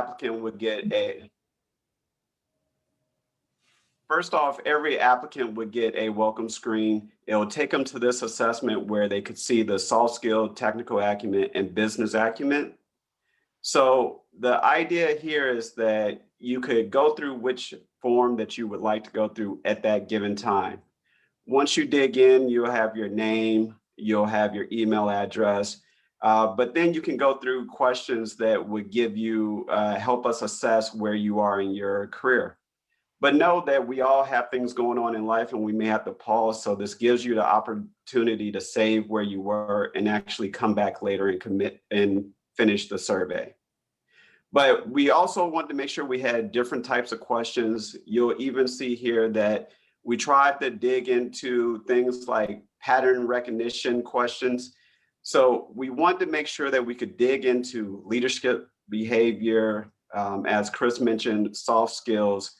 applicant would get a First off, every applicant would get a welcome screen. It will take them to this assessment where they could see the soft skill, technical acumen, and business acumen. So the idea here is that you could go through which form that you would like to go through at that given time. Once you dig in, you'll have your name, you'll have your email address, but then you can go through questions that would give you, help us assess where you are in your career. But know that we all have things going on in life and we may have to pause. So this gives you the opportunity to save where you were and actually come back later and commit and finish the survey. But we also wanted to make sure we had different types of questions. You'll even see here that we tried to dig into things like pattern recognition questions. So we wanted to make sure that we could dig into leadership behavior, as Chris mentioned, soft skills.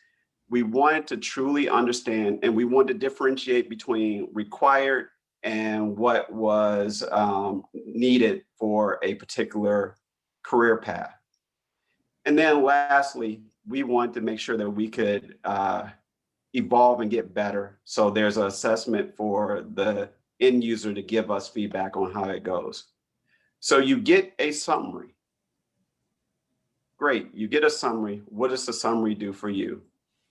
We wanted to truly understand, and we wanted to differentiate between required and what was needed for a particular career path. And then lastly, we wanted to make sure that we could evolve and get better. So there's an assessment for the end user to give us feedback on how it goes. So you get a summary. Great, you get a summary. What does the summary do for you?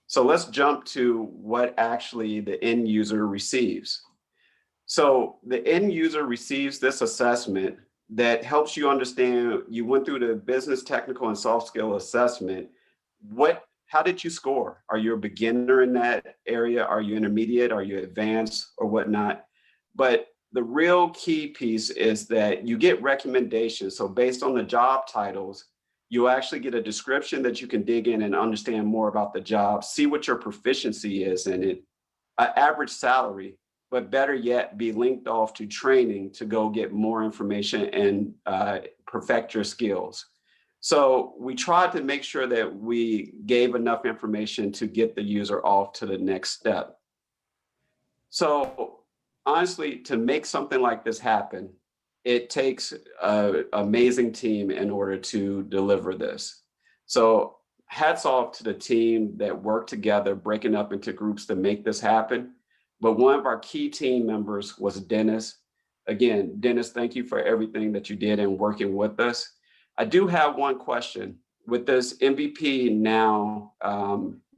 So let's jump to what actually the end user receives. So the end user receives this assessment that helps you understand, you went through the business, technical, and soft skill assessment. How did you score? Are you a beginner in that area? Are you intermediate? Are you advanced or whatnot? But the real key piece is that you get recommendations. So based on the job titles, you actually get a description that you can dig in and understand more about the job, see what your proficiency is in it, an average salary, but better yet, be linked off to training to go get more information and perfect your skills. So we tried to make sure that we gave enough information to get the user off to the next step. So honestly, to make something like this happen, it takes an amazing team in order to deliver this. So hats off to the team that worked together, breaking up into groups to make this happen. But one of our key team members was Dennis. Again, Dennis, thank you for everything that you did in working with us. I do have one question. With this MVP now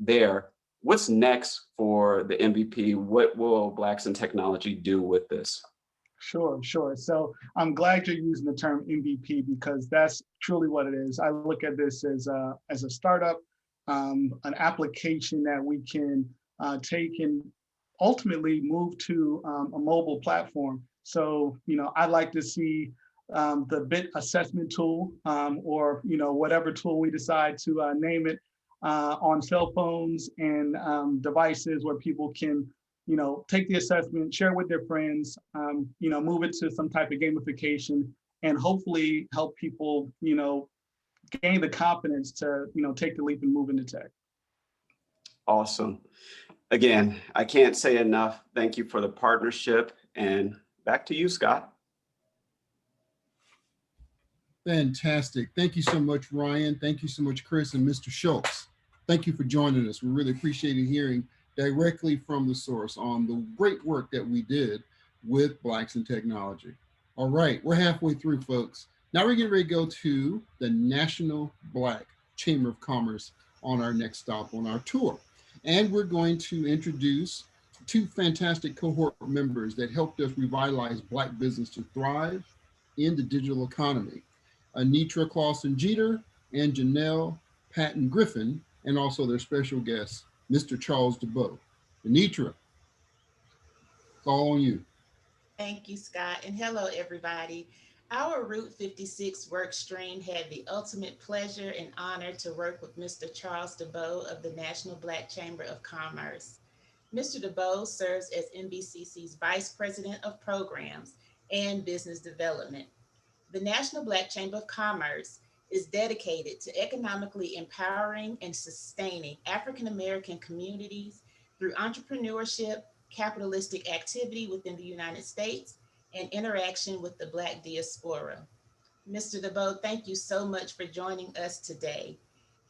there, what's next for the MVP? What will Blacks in Technology do with this? Sure. So I'm glad you're using the term MVP because that's truly what it is. I look at this as a startup, an application that we can take and ultimately move to a mobile platform. So, I'd like to see the BIT assessment tool or, whatever tool we decide to name it on cell phones and devices where people can take the assessment, share with their friends, move it to some type of gamification and hopefully help people, gain the confidence to, take the leap and move into tech. Awesome. Again, I can't say enough. Thank you for the partnership and back to you, Scott. Fantastic. Thank you so much, Ryan. Thank you so much, Chris and Mr. Schultz. Thank you for joining us. We really appreciated hearing directly from the source on the great work that we did with Blacks in Technology. All right, we're halfway through, folks. Now we're getting ready to go to the National Black Chamber of Commerce on our next stop on our tour. And we're going to introduce two fantastic cohort members that helped us revitalize Black business to thrive in the digital economy. Anitra Clausen-Jeter and Janelle Patton Griffin, and also their special guest, Mr. Charles DeBow. Anitra, it's all on you. Thank you, Scott, and hello, everybody. Our Route 56 work stream had the ultimate pleasure and honor to work with Mr. Charles DeBow of the National Black Chamber of Commerce. Mr. DeBow serves as NBCC's Vice President of Programs and Business Development. The National Black Chamber of Commerce is dedicated to economically empowering and sustaining African American communities through entrepreneurship, capitalistic activity within the United States, and interaction with the Black diaspora. Mr. DeBow, thank you so much for joining us today.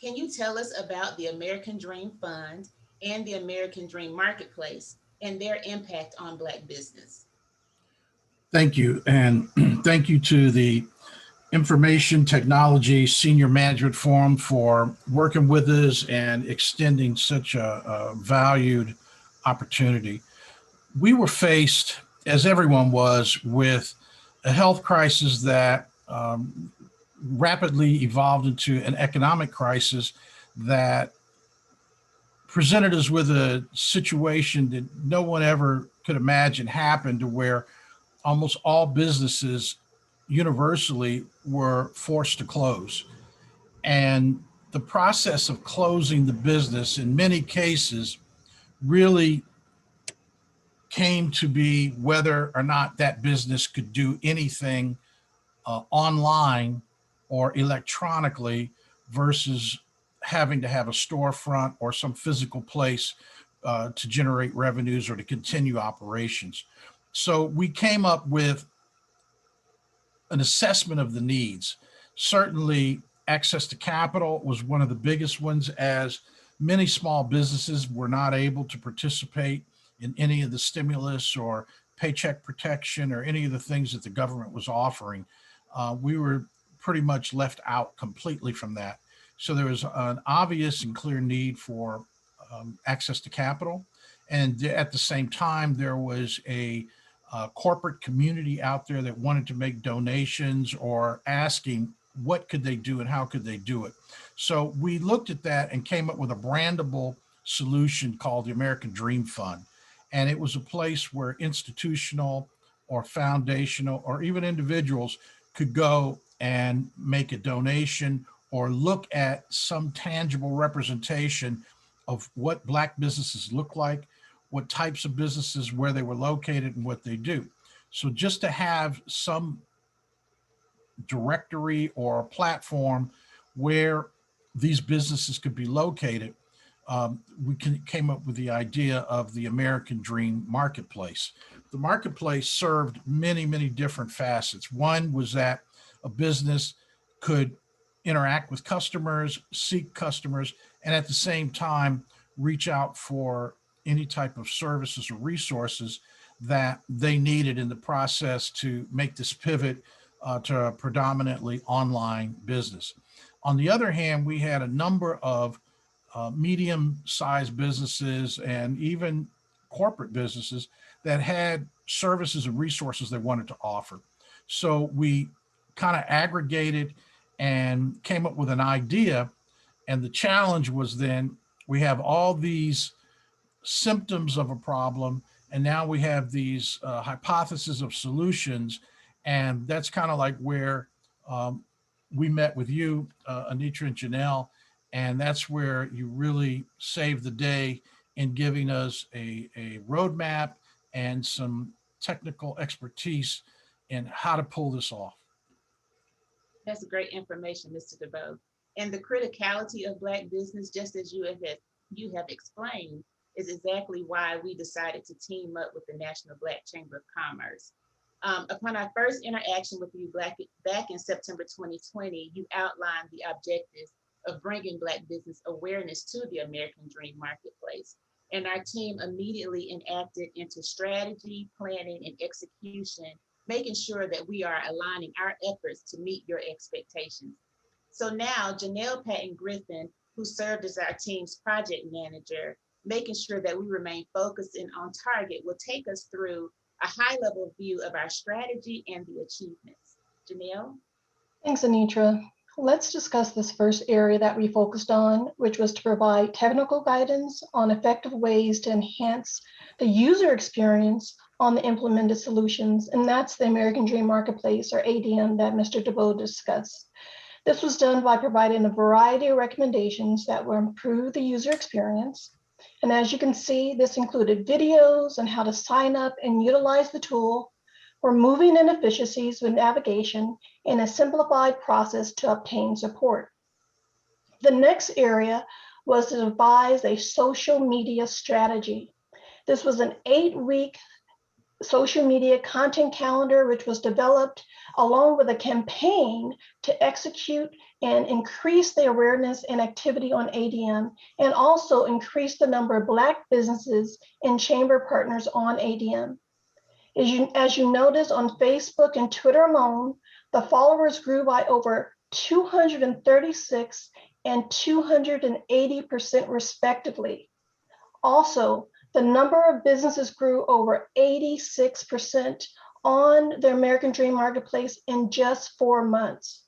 Can you tell us about the American Dream Fund and the American Dream Marketplace and their impact on Black business? Thank you. And thank you to the Information Technology Senior Management Forum for working with us and extending such a valued opportunity. We were faced, as everyone was, with a health crisis that rapidly evolved into an economic crisis that presented us with a situation that no one ever could imagine happened, to where almost all businesses universally were forced to close. And the process of closing the business in many cases really came to be whether or not that business could do anything online or electronically versus having to have a storefront or some physical place to generate revenues or to continue operations. So we came up with an assessment of the needs. Certainly, access to capital was one of the biggest ones, as many small businesses were not able to participate in any of the stimulus or paycheck protection or any of the things that the government was offering. We were pretty much left out completely from that. So there was an obvious and clear need for access to capital. And at the same time, there was a corporate community out there that wanted to make donations or asking what could they do and how could they do it. So we looked at that and came up with a brandable solution called the American Dream Fund. And it was a place where institutional or foundational or even individuals could go and make a donation or look at some tangible representation of what Black businesses look like, what types of businesses, where they were located, and what they do. So just to have some directory or a platform where these businesses could be located, came up with the idea of the American Dream Marketplace. The marketplace served many, many different facets. One was that a business could interact with customers, seek customers, and at the same time, reach out for any type of services or resources that they needed in the process to make this pivot to a predominantly online business. On the other hand, we had a number of medium-sized businesses and even corporate businesses that had services and resources they wanted to offer. So we kind of aggregated and came up with an idea. And the challenge was then we have all these symptoms of a problem, and now we have these hypotheses of solutions. And that's kind of like where we met with you, Anitra and Janelle, and that's where you really saved the day in giving us a roadmap and some technical expertise in how to pull this off. That's great information, Mr. DeBow. And the criticality of Black business, just as you have explained, is exactly why we decided to team up with the National Black Chamber of Commerce. Upon our first interaction with you back in September 2020, you outlined the objectives of bringing Black business awareness to the American Dream Marketplace. And our team immediately enacted into strategy, planning, and execution, making sure that we are aligning our efforts to meet your expectations. So now Janelle Patton Griffin, who served as our team's project manager, making sure that we remain focused and on target, will take us through a high-level view of our strategy and the achievements. Janelle? Thanks, Anitra. Let's discuss this first area that we focused on, which was to provide technical guidance on effective ways to enhance the user experience on the implemented solutions, and that's the American Dream Marketplace, or ADM, that Mr. DeBow discussed. This was done by providing a variety of recommendations that will improve the user experience. And as you can see, this included videos on how to sign up and utilize the tool, removing inefficiencies with navigation, and a simplified process to obtain support. The next area was to devise a social media strategy. This was an 8-week social media content calendar, which was developed along with a campaign to execute and increase the awareness and activity on ADM, and also increase the number of Black businesses and chamber partners on ADM. As you notice on Facebook and Twitter alone, the followers grew by over 236 and 280% respectively. Also, the number of businesses grew over 86% on the American Dream Marketplace in just 4 months.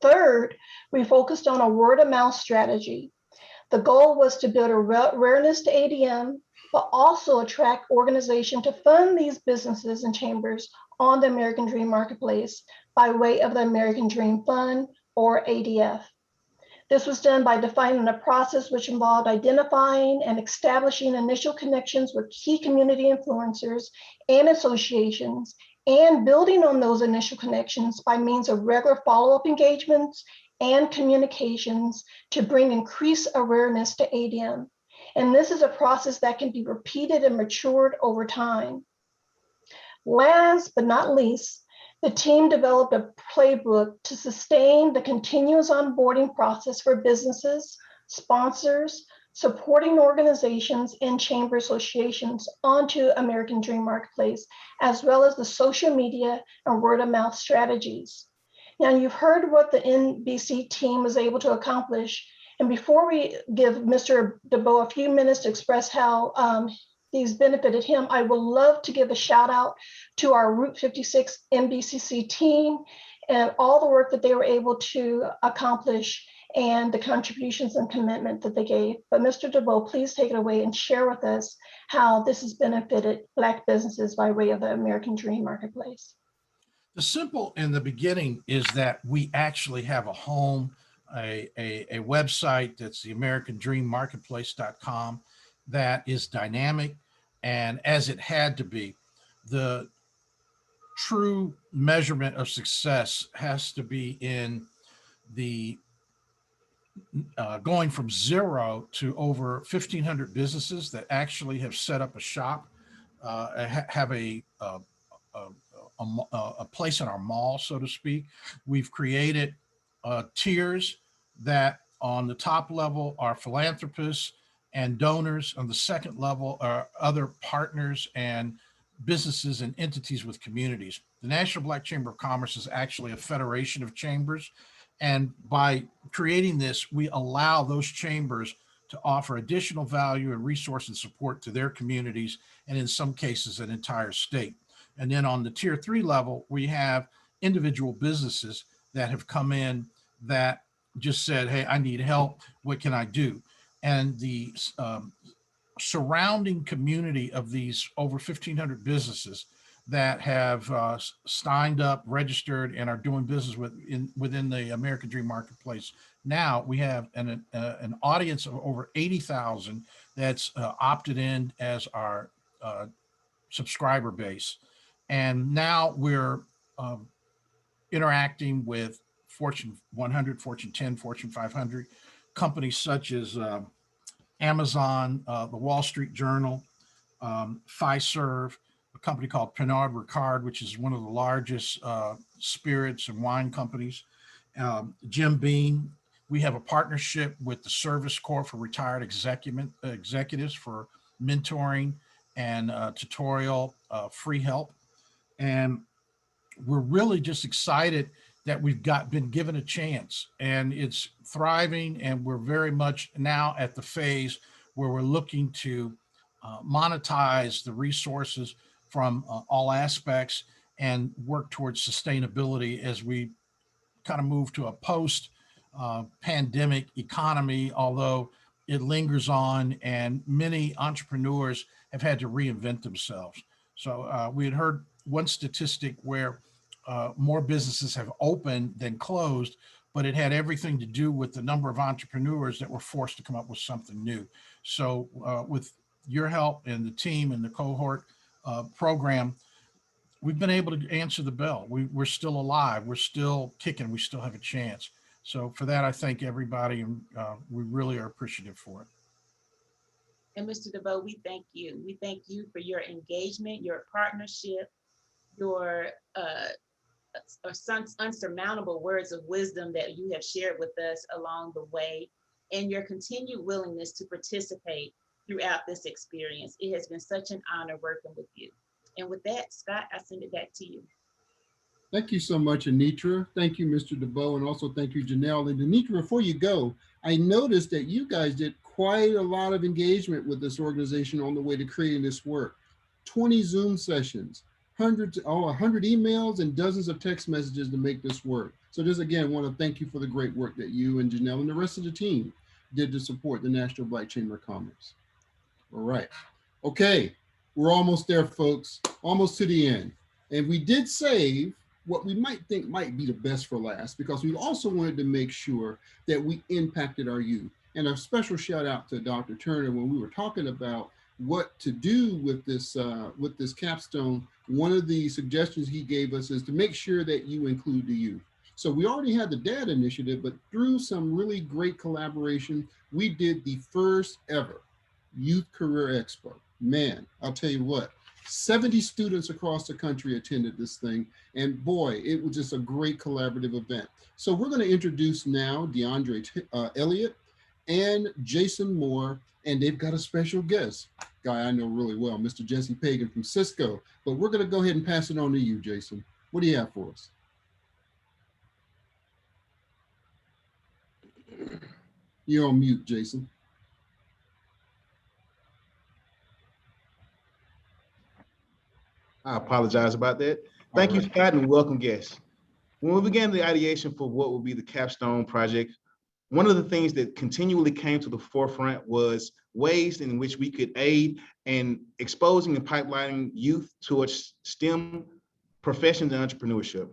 Third, we focused on a word of mouth strategy. The goal was to build awareness to ADM, but also attract organizations to fund these businesses and chambers on the American Dream Marketplace by way of the American Dream Fund, or ADF. This was done by defining a process which involved identifying and establishing initial connections with key community influencers and associations, and building on those initial connections by means of regular follow-up engagements and communications to bring increased awareness to ADM. And this is a process that can be repeated and matured over time. Last but not least, the team developed a playbook to sustain the continuous onboarding process for businesses, sponsors, supporting organizations, and chamber associations onto American Dream Marketplace, as well as the social media and word of mouth strategies. Now, you've heard what the NBC team was able to accomplish. And before we give Mr. DeBow a few minutes to express how these benefited him, I would love to give a shout out to our Route 56 NBCC team and all the work that they were able to accomplish and the contributions and commitment that they gave. But Mr. DeBow, please take it away and share with us how this has benefited Black businesses by way of the American Dream Marketplace. The simple in the beginning is that we actually have a home, a website that's the AmericanDreamMarketplace.com that is dynamic, and as it had to be. The true measurement of success has to be in the going from 0 to over 1,500 businesses that actually have set up a shop, have a place in our mall, so to speak. We've created tiers that on the top level are philanthropists and donors. On the second level are other partners and businesses and entities with communities. The National Black Chamber of Commerce is actually a federation of chambers. And by creating this, we allow those chambers to offer additional value and resource and support to their communities, and in some cases, an entire state. And then on the tier 3 level, we have individual businesses that have come in that just said, hey, I need help. What can I do? And the surrounding community of these over 1,500 businesses that have signed up, registered, and are doing business within the American Dream Marketplace. Now we have an audience of over 80,000 that's opted in as our subscriber base. And now we're interacting with Fortune 100, Fortune 10, Fortune 500 companies such as Amazon, the Wall Street Journal, Fiserv, a company called Pernod Ricard, which is one of the largest spirits and wine companies, Jim Beam. We have a partnership with the Service Corps for retired executives for mentoring and tutorial free help. And we're really just excited that we've been given a chance, and it's thriving. And we're very much now at the phase where we're looking to monetize the resources from all aspects and work towards sustainability as we kind of move to a post pandemic economy, although it lingers on and many entrepreneurs have had to reinvent themselves. So we had heard one statistic where more businesses have opened than closed, but it had everything to do with the number of entrepreneurs that were forced to come up with something new. So with your help and the team and the cohort program, we've been able to answer the bell. We're still alive. We're still kicking. We still have a chance. So for that, I thank everybody, and we really are appreciative for it. And Mr. DeVoe, we thank you. We thank you for your engagement, your partnership, your unsurmountable words of wisdom that you have shared with us along the way, and your continued willingness to participate throughout this experience. It has been such an honor working with you. And with that, Scott, I send it back to you. Thank you so much, Anitra. Thank you, Mr. DeVoe, and also thank you, Janelle. And Anitra, before you go, I noticed that you guys did quite a lot of engagement with this organization on the way to creating this work. 20 Zoom sessions, 100 emails, and dozens of text messages to make this work. So just again, want to thank you for the great work that you and Janelle and the rest of the team did to support the National Black Chamber of Commerce. All right. Okay, we're almost there, folks. Almost to the end. And we did save what we might think might be the best for last, because we also wanted to make sure that we impacted our youth. And a special shout out to Dr. Turner when we were talking about what to do with this capstone. One of the suggestions he gave us is to make sure that you include the youth. So we already had the DAD initiative, but through some really great collaboration, we did the first ever Youth Career Expo. Man, I'll tell you what, 70 students across the country attended this thing. And boy, it was just a great collaborative event. So we're going to introduce now DeAndre Elliott and Jason Moore, and they've got a special guest, guy I know really well, Mr. Jesse Pagan from Cisco. But we're going to go ahead and pass it on to you, Jason. What do you have for us? You're on mute, Jason. I apologize about that. Thank you, Scott, and welcome guests. When we began the ideation for what will be the Capstone project, one of the things that continually came to the forefront was ways in which we could aid in exposing and pipelining youth towards STEM professions and entrepreneurship.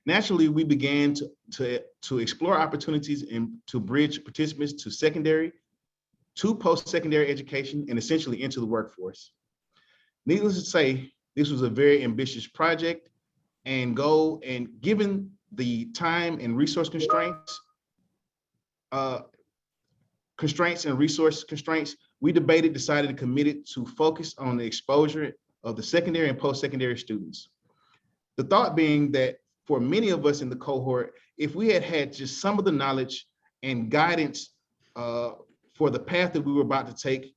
Naturally, we began to explore opportunities and to bridge participants to secondary, to post-secondary education, and essentially into the workforce. Needless to say, this was a very ambitious project and goal, and given the time and resource constraints, we decided and committed to focus on the exposure of the secondary and post-secondary students. The thought being that for many of us in the cohort, if we had had just some of the knowledge and guidance for the path that we were about to take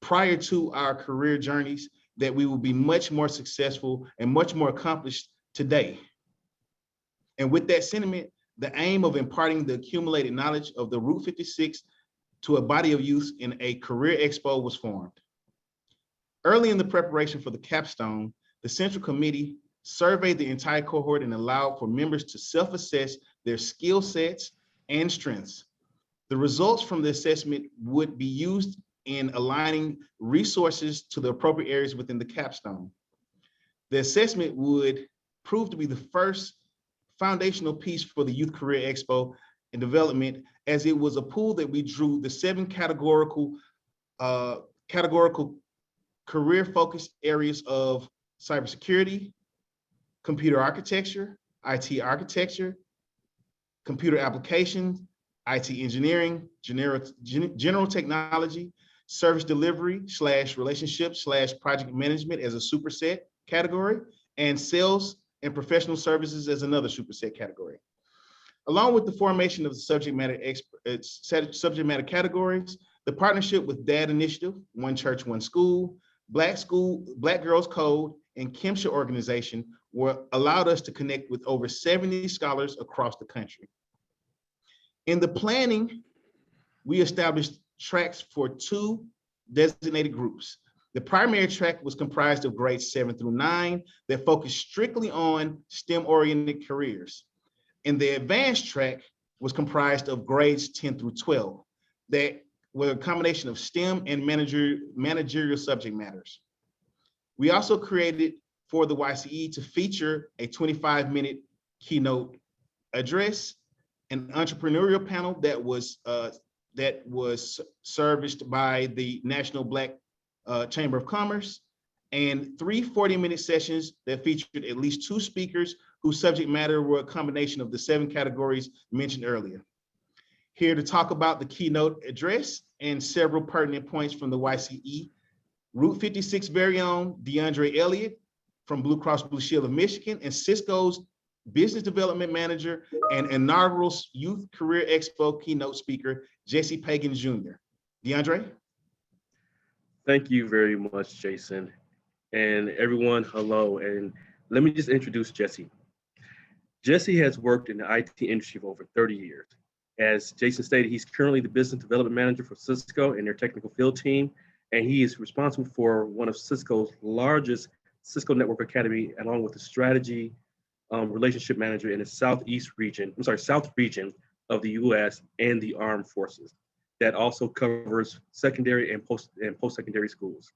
prior to our career journeys, that we will be much more successful and much more accomplished today. And with that sentiment, the aim of imparting the accumulated knowledge of the Route 56 to a body of youth in a career expo was formed. Early in the preparation for the capstone, the Central Committee surveyed the entire cohort and allowed for members to self-assess their skill sets and strengths. The results from the assessment would be used in aligning resources to the appropriate areas within the capstone. The assessment would prove to be the first foundational piece for the Youth Career Expo and development, as it was a pool that we drew the 7 categorical career focused areas of cybersecurity, computer architecture, IT architecture, computer applications, IT engineering, general technology, service delivery / relationship / project management as a superset category, and sales and professional services as another superset category. Along with the formation of the subject matter categories, the partnership with DAD Initiative, One Church, One School, Black Girls Code, and Kimsha organization allowed us to connect with over 70 scholars across the country. In the planning, we established tracks for 2 designated groups. The primary track was comprised of grades 7 through 9 that focused strictly on STEM-oriented careers. And the advanced track was comprised of grades 10 through 12 that were a combination of STEM and managerial subject matters. We also created for the YCE to feature a 25-minute keynote address, an entrepreneurial panel that was serviced by the National Black Chamber of Commerce, and 3 40-minute sessions that featured at least 2 speakers whose subject matter were a combination of the 7 categories mentioned earlier. Here to talk about the keynote address and several pertinent points from the YCE. Route 56 very own DeAndre Elliott from Blue Cross Blue Shield of Michigan, and Cisco's Business Development Manager and inaugural Youth Career Expo keynote speaker, Jesse Pagan Jr. DeAndre? Thank you very much, Jason. And everyone, hello. And let me just introduce Jesse. Jesse has worked in the IT industry for over 30 years. As Jason stated, he's currently the Business Development Manager for Cisco and their technical field team. And he is responsible for one of Cisco's largest Cisco Network Academy, along with the strategy relationship manager in the South region of the US and the armed forces. That also covers secondary and post-secondary schools.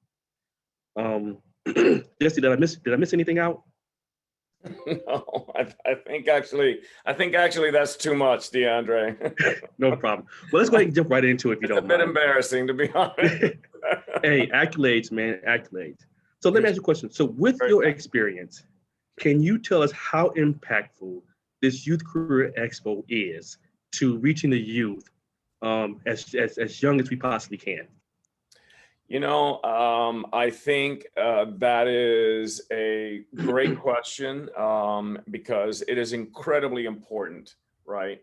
Jesse, did I miss anything out? No, I think actually that's too much, DeAndre. No problem. Well, let's go ahead and jump right into it if you don't mind. It's a bit embarrassing, to be honest. Hey, accolades, man, accolades. So let me ask you a question. So with your experience, can you tell us how impactful this Youth Career Expo is to reaching the youth as young as we possibly can? I think that is a great question because it is incredibly important, right?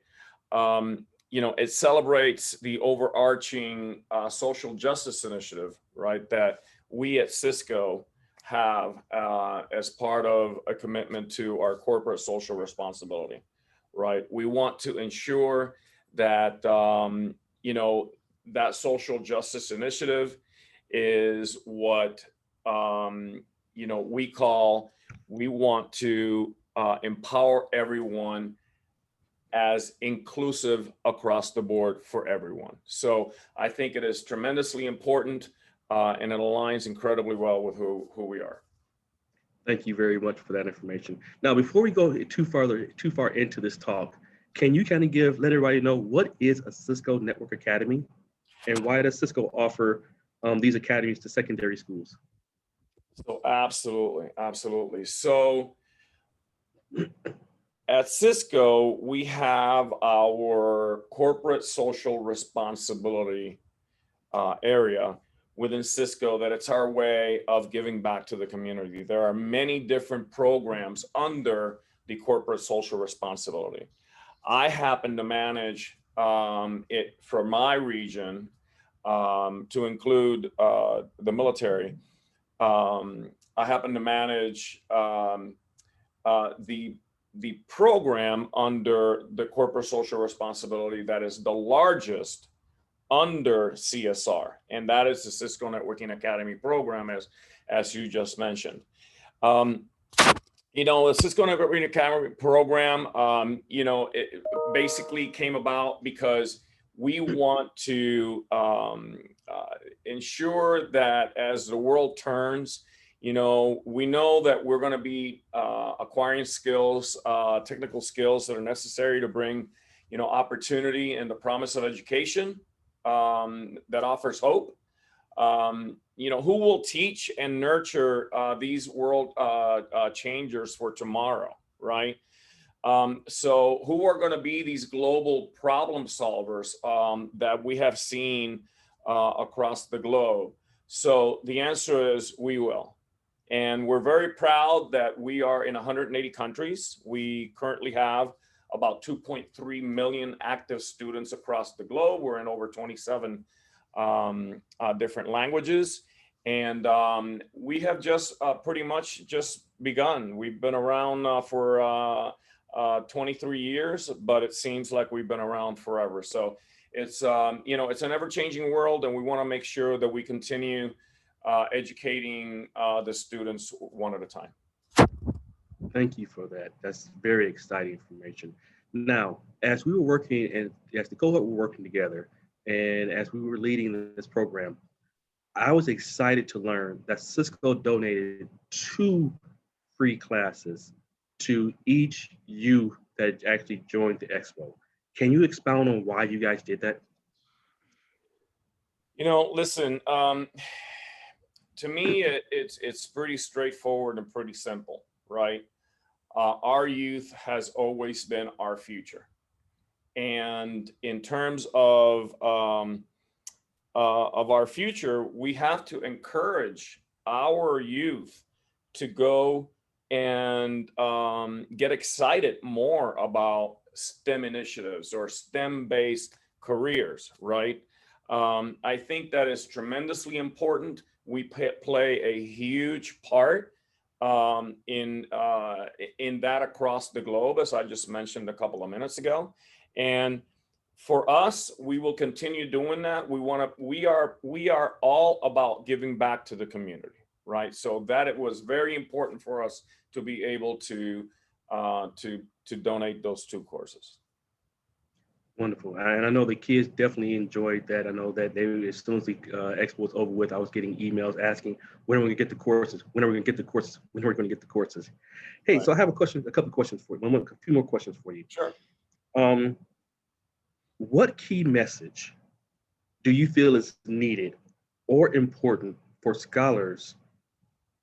It celebrates the overarching social justice initiative, right, that we at Cisco have as part of a commitment to our corporate social responsibility, right? We want to ensure that, that social justice initiative is what we want to empower everyone as inclusive across the board for everyone. So I think it is tremendously important and it aligns incredibly well with who we are. Thank you very much for that information. Now, before we go too far into this talk, can you kind of let everybody know what is a Cisco Network Academy and why does Cisco offer these academies to secondary schools? So absolutely. So at Cisco, we have our corporate social responsibility area within Cisco that it's our way of giving back to the community. There are many different programs under the corporate social responsibility. I happen to manage it for my region to include the military. I happen to manage the program under the corporate social responsibility that is the largest under CSR, and that is the Cisco Networking Academy program, as you just mentioned. The Cisco Networking Academy program, it basically came about because we want to ensure that as the world turns, we know that we're going to be acquiring skills, technical skills that are necessary to bring, opportunity and the promise of education that offers hope. Who will teach and nurture these world changers for tomorrow, right? So who are going to be these global problem solvers that we have seen across the globe? So the answer is we will. And we're very proud that we are in 180 countries. We currently have about 2.3 million active students across the globe. We're in over 27 different languages. And we have just pretty much just begun. We've been around for 23 years, but it seems like we've been around forever. So it's, it's an ever-changing world, and we want to make sure that we continue educating the students one at a time. Thank you for that. That's very exciting information. Now, as we were working and as the cohort were working together, and as we were leading this program, I was excited to learn that Cisco donated 2 free classes to each youth that actually joined the expo. Can you expound on why you guys did that? Listen, to me, it's pretty straightforward and pretty simple, right? Our youth has always been our future. And in terms of of our future, we have to encourage our youth to go and get excited more about STEM initiatives or STEM-based careers, right? I think that is tremendously important. We play a huge part in that across the globe, as I just mentioned a couple of minutes ago. And for us, we will continue doing that. We are all about giving back to the community, right? So that it was very important for us to be able to donate those 2 courses. Wonderful. And I know the kids definitely enjoyed that. I know that they, as soon as the expo was over with, I was getting emails asking, when are we gonna get the courses? When are we gonna get the courses? When are we gonna get the courses? Hey, Right. so I have a couple of questions for you. A few more questions for you. Sure. What key message do you feel is needed or important for scholars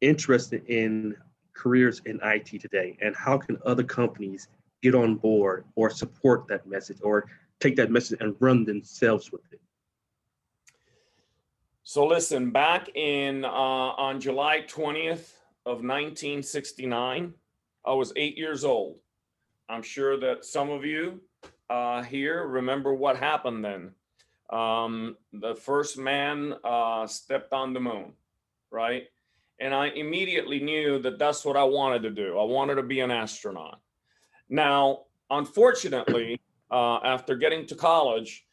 interested in careers in IT today? And how can other companies get on board or support that message or take that message and run themselves with it? So listen, back in on July 20th of 1969, I was 8 years old. I'm sure that some of you here remember what happened then. The first man stepped on the moon, right? And I immediately knew that that's what I wanted to do. I wanted to be an astronaut. Now, unfortunately, after getting to college,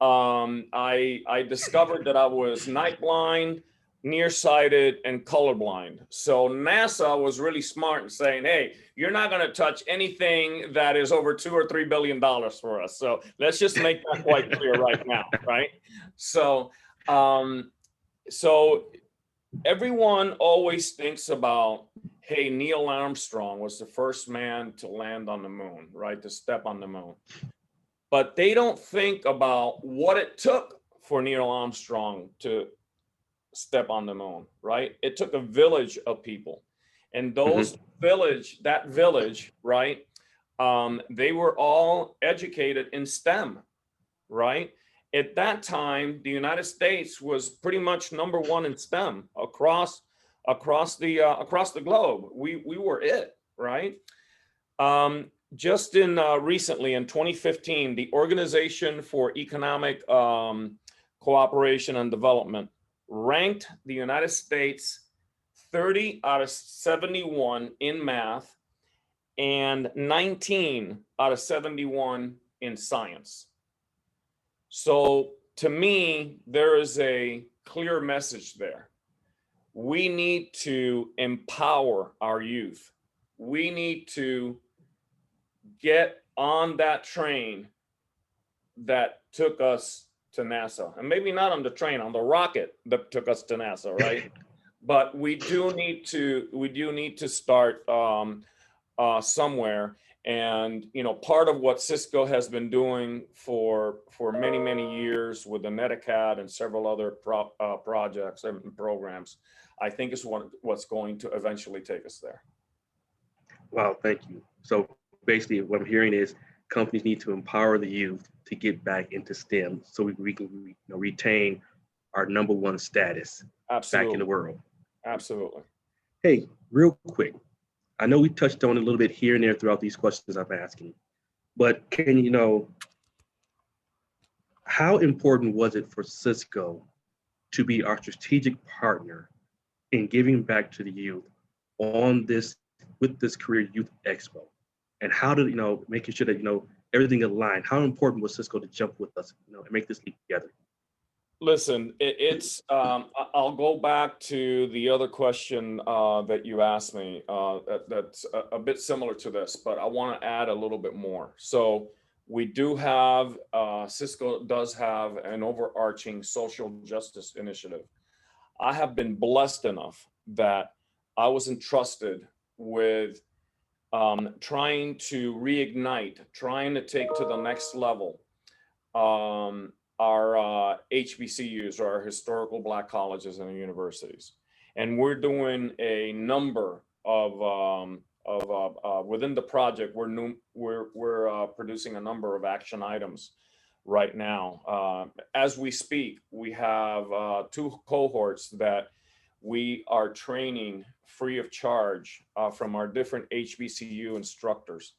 I discovered that I was night blind, nearsighted, and colorblind. So NASA was really smart in saying, hey, you're not going to touch anything that is over $2 or $3 billion for us. So let's just make that quite clear right now, right? So, so everyone always thinks about, hey, Neil Armstrong was the first man to land on the moon, right? To step on the moon. But they don't think about what it took for Neil Armstrong to step on the moon, right? It took a village of people. And those that village, right? They were all educated in STEM, right? At that time, the United States was pretty much #1 in STEM across the globe. We were it, right? Just in recently in 2015, the Organization for Economic Cooperation and Development ranked the United States 30 out of 71 in math and 19 out of 71 in science. So to me, there is a clear message there. We need to empower our youth. We need to get on that train that took us to NASA. And maybe not on the train, on the rocket that took us to NASA, right? But we do need to start somewhere. And part of what Cisco has been doing for many years with the NetAcad and several other projects and programs, I think is what's going to eventually take us there. Wow, thank you. So basically what I'm hearing is companies need to empower the youth to get back into STEM so we can retain our #1 status back in the world. Absolutely. Hey, real quick, I know we touched on it a little bit here and there throughout these questions I'm asking, but can how important was it for Cisco to be our strategic partner in giving back to the youth with this Career Youth Expo? And how did, making sure that, everything aligned, how important was Cisco to jump with us, and make this leap together? Listen, it's I'll go back to the other question that you asked me that's a bit similar to this, but I want to add a little bit more. So we do have, Cisco does have an overarching social justice initiative. I have been blessed enough that I was entrusted with trying to reignite, trying to take to the next level our HBCUs, or our historical Black colleges and universities. And we're doing a number of within the project, we're producing a number of action items right now. As we speak, we have 2 cohorts that we are training free of charge from our different HBCU instructors.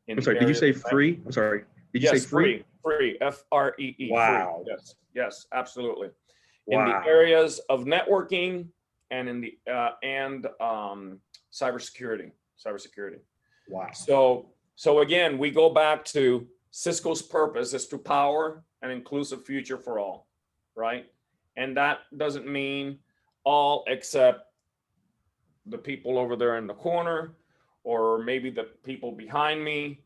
I'm sorry, did you say free? I'm sorry, did you say Yes, free? free, F-R-E-E, Wow. free. Yes, yes, absolutely. In Wow. the areas of networking and in the cybersecurity. Wow. So again, we go back to Cisco's purpose is to power an inclusive future for all, right? And that doesn't mean all except the people over there in the corner, or maybe the people behind me.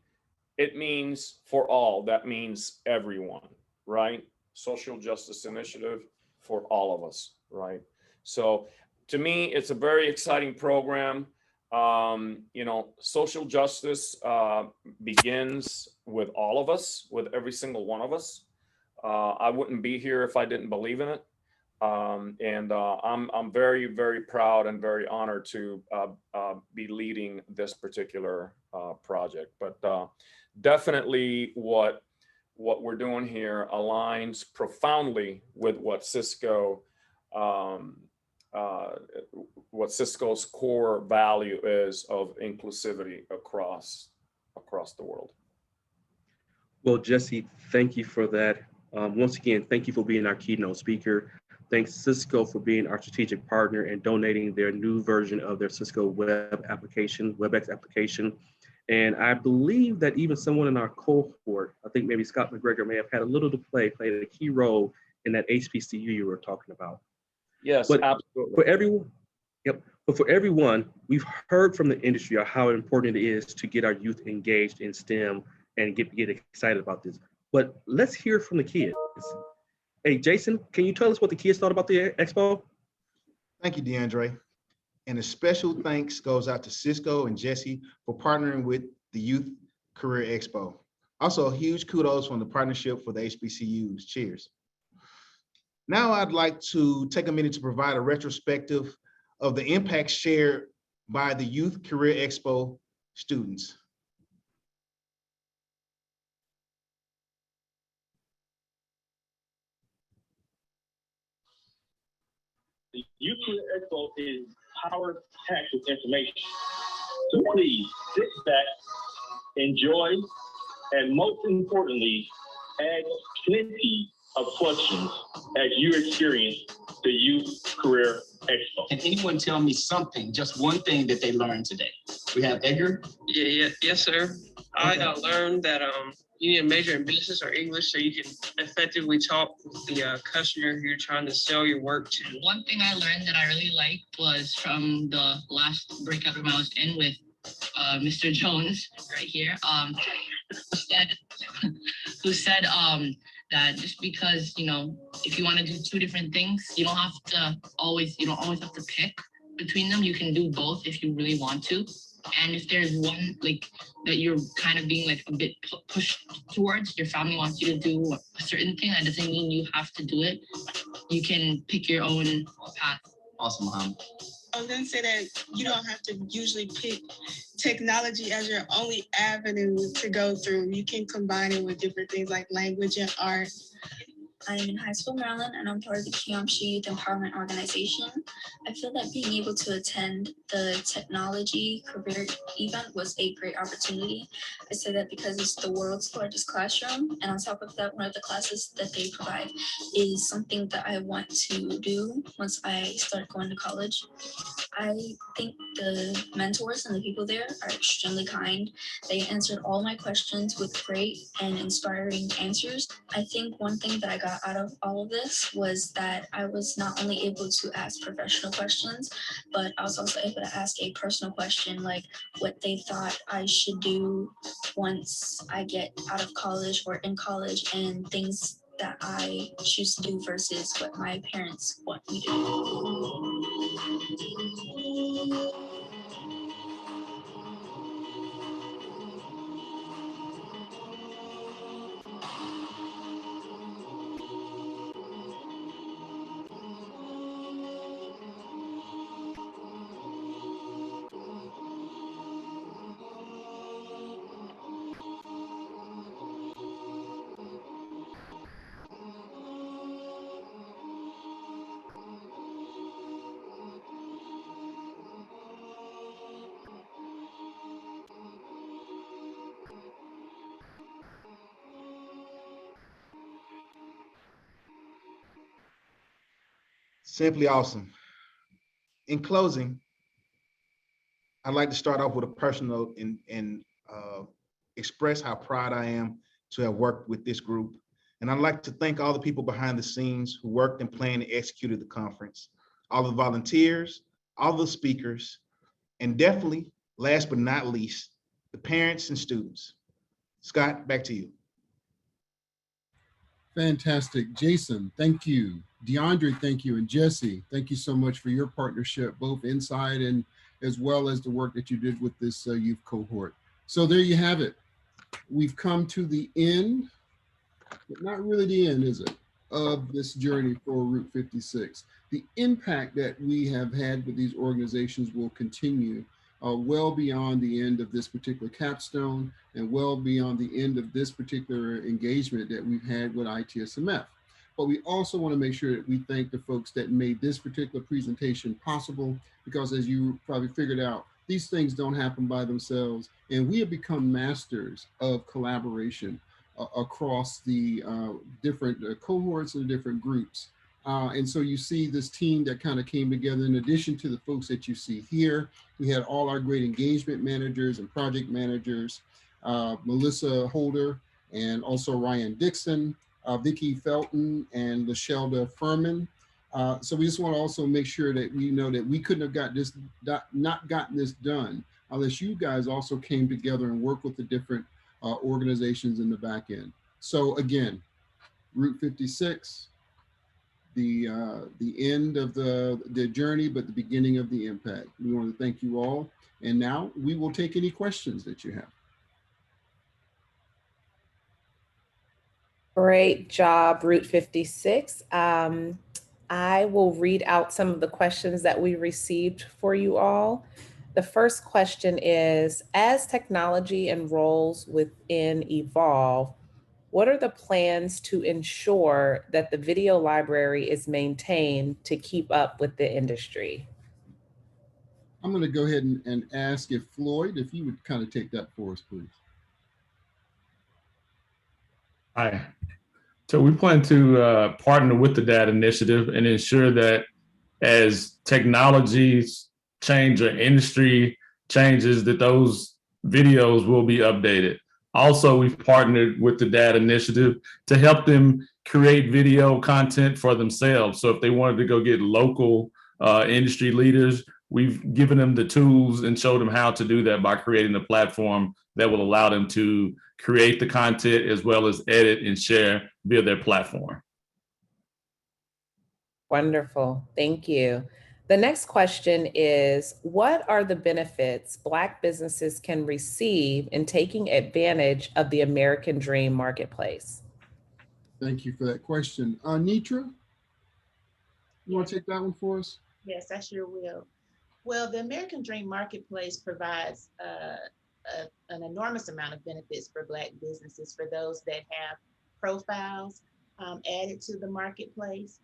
It means for all. That means everyone, right? Social justice initiative for all of us, right? So to me, it's a very exciting program. Social justice begins with all of us, with every single one of us. I wouldn't be here if I didn't believe in it. I'm very, very proud and very honored to be leading this particular project. But definitely what we're doing here aligns profoundly with what Cisco's core value is of inclusivity across the world. Well, Jesse, thank you for that. Once again, thank you for being our keynote speaker. Thanks Cisco for being our strategic partner and donating their new version of their Cisco WebEx application. And I believe that even someone in our cohort, I think maybe Scott McGregor may have had a little to played a key role in that HBCU you were talking about. Yes, but absolutely. But for everyone, we've heard from the industry how important it is to get our youth engaged in STEM and get excited about this. But let's hear from the kids. Hey, Jason, can you tell us what the kids thought about the expo? Thank you, DeAndre. And a special thanks goes out to Cisco and Jesse for partnering with the Youth Career Expo. Also, a huge kudos from the partnership for the HBCUs. Cheers. Now I'd like to take a minute to provide a retrospective of the impact shared by the Youth Career Expo students. The Youth Career Expo is power-packed with information. So please sit back, enjoy, and most importantly, ask plenty of questions as you experience the Youth Career Expo. Can anyone tell me something, just one thing that they learned today? We have Edgar. Yes, sir. I learned that you need to major in business or English so you can effectively talk with the customer who you're trying to sell your work to. One thing I learned that I really liked was from the last breakout room I was in with Mr. Jones right here, who said that just because, if you want to do 2 different things, you don't always have to pick between them. You can do both if you really want to. And if there's one that you're kind of being a bit pushed towards, your family wants you to do a certain thing, that doesn't mean you have to do it. You can pick your own path. Awesome, Mohammed. I was going to say that you don't have to usually pick technology as your only avenue to go through. You can combine it with different things like language and art. I'm in high school, Maryland, and I'm part of the Kiamshi Youth Empowerment Organization. I feel that being able to attend the technology career event was a great opportunity. I say that because it's the world's largest classroom, and on top of that, one of the classes that they provide is something that I want to do once I start going to college. I think the mentors and the people there are extremely kind. They answered all my questions with great and inspiring answers. I think one thing that I got out of all of this was that I was not only able to ask professional questions, but I was also able to ask a personal question, like what they thought I should do once I get out of college or in college, and things that I choose to do versus what my parents want me to do. Simply awesome. In closing, I'd like to start off with a personal and express how proud I am to have worked with this group. And I'd like to thank all the people behind the scenes who worked and planned and executed the conference, all the volunteers, all the speakers, and definitely, last but not least, the parents and students. Scott, back to you. Fantastic. Jason, thank you. DeAndre, thank you. And Jesse, thank you so much for your partnership, both inside and as well as the work that you did with this youth cohort. So there you have it. We've come to the end, but not really the end, is it, of this journey for Route 56. The impact that we have had with these organizations will continue well beyond the end of this particular capstone and well beyond the end of this particular engagement that we've had with ITSMF. But we also want to make sure that we thank the folks that made this particular presentation possible, because as you probably figured out, these things don't happen by themselves, and we have become masters of collaboration across the different cohorts and different groups. And so you see this team that kind of came together. In addition to the folks that you see here, we had all our great engagement managers and project managers, Melissa Holder, and also Ryan Dixon, Vicki Felton, and LaShelda Furman. So we just want to also make sure that we know that we couldn't have got this, not gotten this done unless you guys also came together and worked with the different organizations in the back end. So again, Route 56, the end of the journey, but the beginning of the impact. We want to thank you all. And now we will take any questions that you have. Great job, Route 56. I will read out some of the questions that we received for you all. The first question is, as technology and roles within evolve, what are the plans to ensure that the video library is maintained to keep up with the industry? I'm going to go ahead and ask if Floyd, if you would kind of take that for us, please. Hi. So we plan to partner with the Data Initiative and ensure that as technologies change or industry changes, that those videos will be updated. Also, we've partnered with the Data Initiative to help them create video content for themselves. So if they wanted to go get local industry leaders, we've given them the tools and showed them how to do that by creating a platform that will allow them to create the content as well as edit and share via their platform. Wonderful, thank you. The next question is, what are the benefits Black businesses can receive in taking advantage of the American Dream Marketplace? Thank you for that question. Nitra, you want to take that one for us? Yes, I sure will. Well, the American Dream Marketplace provides an enormous amount of benefits for Black businesses, for those that have profiles added to the marketplace.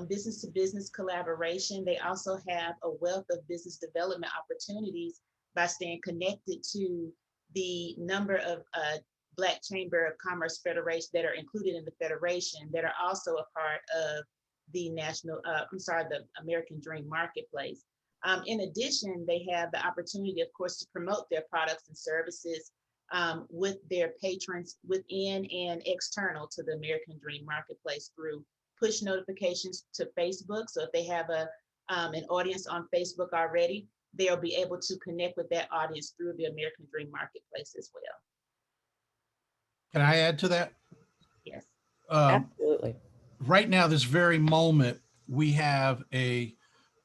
Business to business collaboration. They also have a wealth of business development opportunities by staying connected to the number of Black Chamber of Commerce federations that are included in the federation that are also a part of the the American Dream Marketplace. In addition, they have the opportunity, of course, to promote their products and services with their patrons within and external to the American Dream Marketplace through push notifications to Facebook. So if they have an audience on Facebook already, they'll be able to connect with that audience through the American Dream Marketplace as well. Can I add to that? Yes. Absolutely. Right now, this very moment, we have a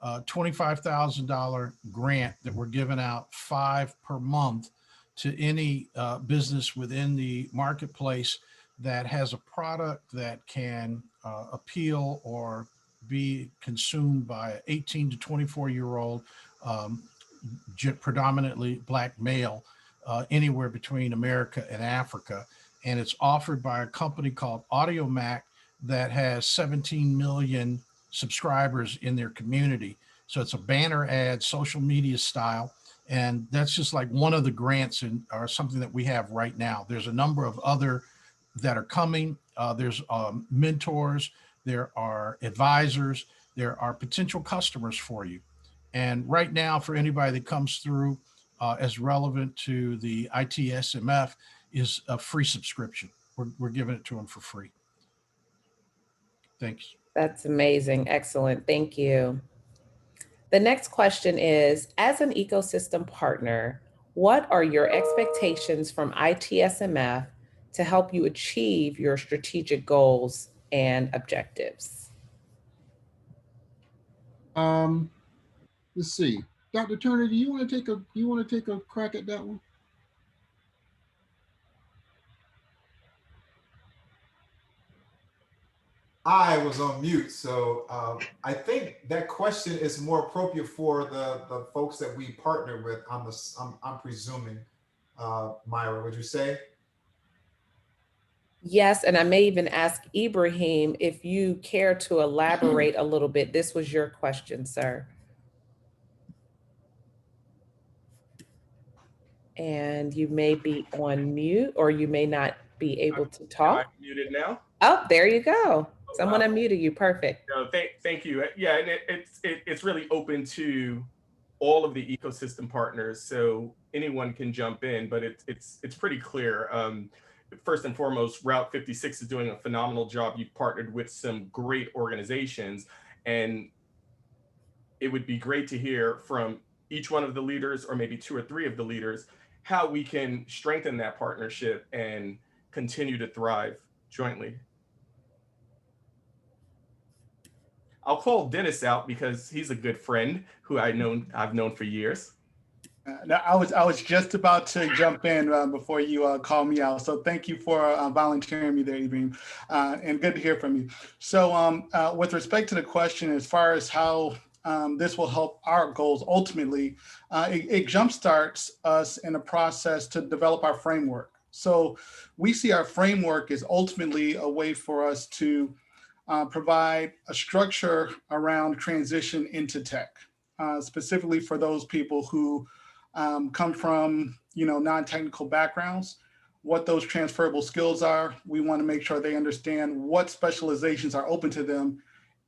$25,000 grant that we're giving out 5 per month to any business within the marketplace that has a product that can appeal or be consumed by 18 to 24-year-old, predominantly Black male, anywhere between America and Africa. And it's offered by a company called AudioMac that has 17 million subscribers in their community. So it's a banner ad, social media style. And that's just like one of the grants or something that we have right now. There's a number of other that are coming. There's mentors, there are advisors, There are potential customers for you. And right now, for anybody that comes through as relevant to the ITSMF, is a free subscription. We're giving it to them for free. Thanks. That's amazing. Excellent. Thank you. The next question is, as an ecosystem partner, what are your expectations from ITSMF to help you achieve your strategic goals and objectives? Let's see. Dr. Turner, do you want to take a crack at that one? I was on mute, so I think that question is more appropriate for the folks that we partner with. I'm presuming, Myra, would you say? Yes, and I may even ask Ibrahim if you care to elaborate a little bit. This was your question, sir. And you may be on mute, or you may not be able to talk. Am I muted now? Oh, there you go. Oh, Someone wow. unmuted you. Perfect. No, thank you. Yeah, and it's really open to all of the ecosystem partners, so anyone can jump in. But it's pretty clear. First and foremost, Route 56 is doing a phenomenal job. You've partnered with some great organizations, and it would be great to hear from each one of the leaders, or maybe two or three of the leaders, how we can strengthen that partnership and continue to thrive jointly. I'll call Dennis out because he's a good friend who I've known for years. No, I was just about to jump in before you call me out. So thank you for volunteering me there, Ibrahim, and good to hear from you. So with respect to the question, as far as how this will help our goals, ultimately, it jumpstarts us in a process to develop our framework. So we see our framework as ultimately a way for us to provide a structure around transition into tech, specifically for those people who come from non-technical backgrounds, what those transferable skills are. We want to make sure they understand what specializations are open to them,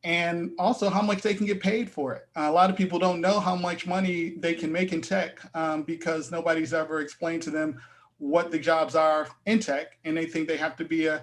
and also how much they can get paid for it. A lot of people don't know how much money they can make in tech because nobody's ever explained to them what the jobs are in tech, and they think they have to be a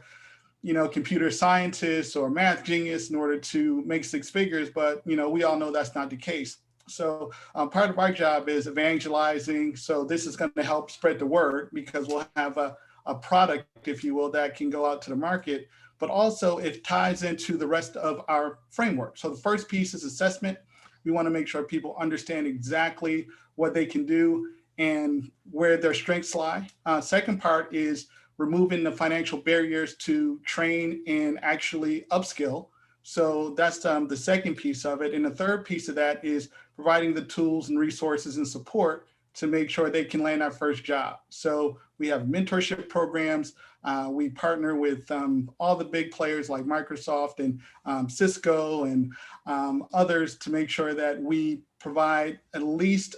computer scientist or math genius in order to make six figures, but we all know that's not the case. So part of our job is evangelizing. So this is going to help spread the word because we'll have a product, if you will, that can go out to the market, but also it ties into the rest of our framework. So the first piece is assessment. We want to make sure people understand exactly what they can do and where their strengths lie. Second part is removing the financial barriers to train and actually upskill. So that's the second piece of it. And the third piece of that is providing the tools and resources and support to make sure they can land our first job. So we have mentorship programs. We partner with all the big players like Microsoft and Cisco and others to make sure that we provide at least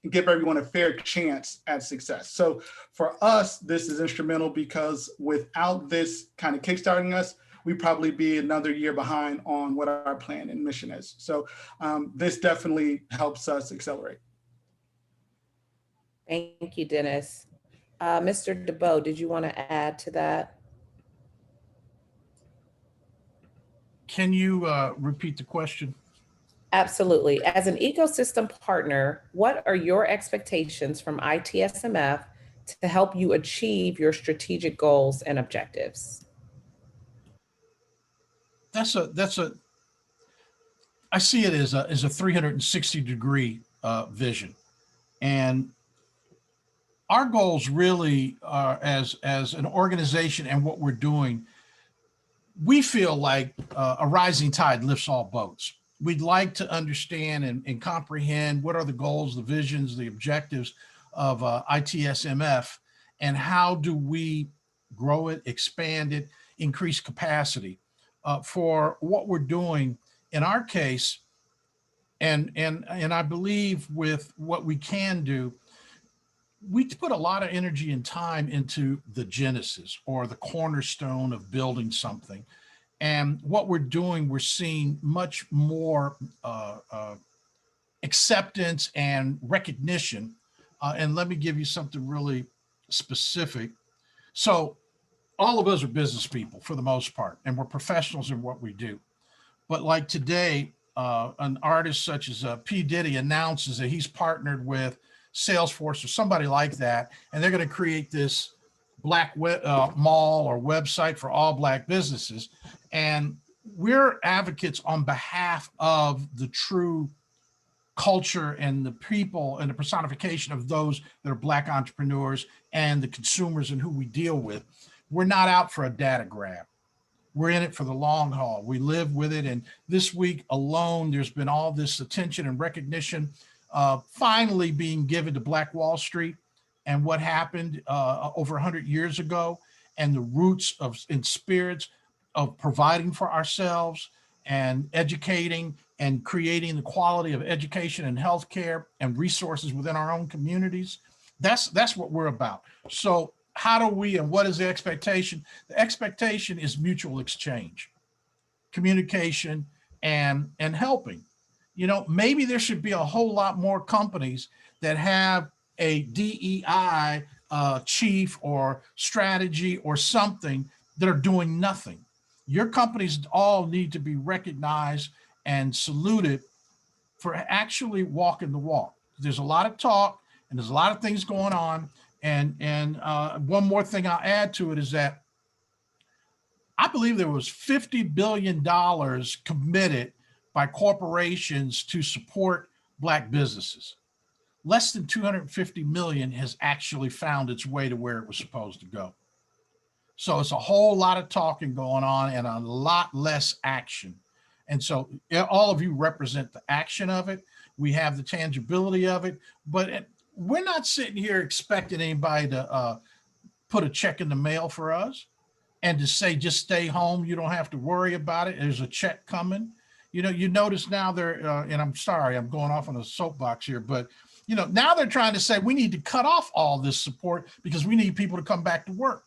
give everyone a fair chance at success. So for us, this is instrumental because without this kind of kickstarting us, we'd probably be another year behind on what our plan and mission is. So this definitely helps us accelerate. Thank you, Dennis. Mr. DeBow, did you want to add to that? Can you repeat the question? Absolutely. As an ecosystem partner, what are your expectations from ITSMF to help you achieve your strategic goals and objectives? I see it as a 360-degree vision. And our goals really are as an organization and what we're doing, we feel like a rising tide lifts all boats. We'd like to understand and comprehend what are the goals, the visions, the objectives of ITSMF, and how do we grow it, expand it, increase capacity for what we're doing. In our case, and I believe with what we can do, we put a lot of energy and time into the genesis or the cornerstone of building something. And what we're doing, we're seeing much more acceptance and recognition. And let me give you something really specific. So all of us are business people for the most part, and we're professionals in what we do. But like today, an artist such as P. Diddy announces that he's partnered with Salesforce or somebody like that, and they're going to create this black mall or website for all black businesses. And we're advocates on behalf of the true culture and the people and the personification of those that are black entrepreneurs and the consumers and who we deal with. We're not out for a data grab. We're in it for the long haul. We live with it. And this week alone, there's been all this attention and recognition finally being given to Black Wall Street and what happened over 100 years ago, and the roots of and spirits of providing for ourselves and educating and creating the quality of education and healthcare and resources within our own communities. That's what we're about. So how do we, and what is the expectation? The expectation is mutual exchange, communication, and helping. You know, maybe there should be a whole lot more companies that have a DEI chief or strategy or something that are doing nothing. Your companies all need to be recognized and saluted for actually walking the walk. There's a lot of talk and there's a lot of things going on. And one more thing I'll add to it is that I believe there was $50 billion committed by corporations to support Black businesses. Less than 250 million has actually found its way to where it was supposed to go. So it's a whole lot of talking going on and a lot less action. And so all of you represent the action of it. We have the tangibility of it, but we're not sitting here expecting anybody to put a check in the mail for us and to say, just stay home. You don't have to worry about it. There's a check coming. You know, you notice now they're, and I'm sorry, I'm going off on a soapbox here, but you know, now they're trying to say we need to cut off all this support because we need people to come back to work.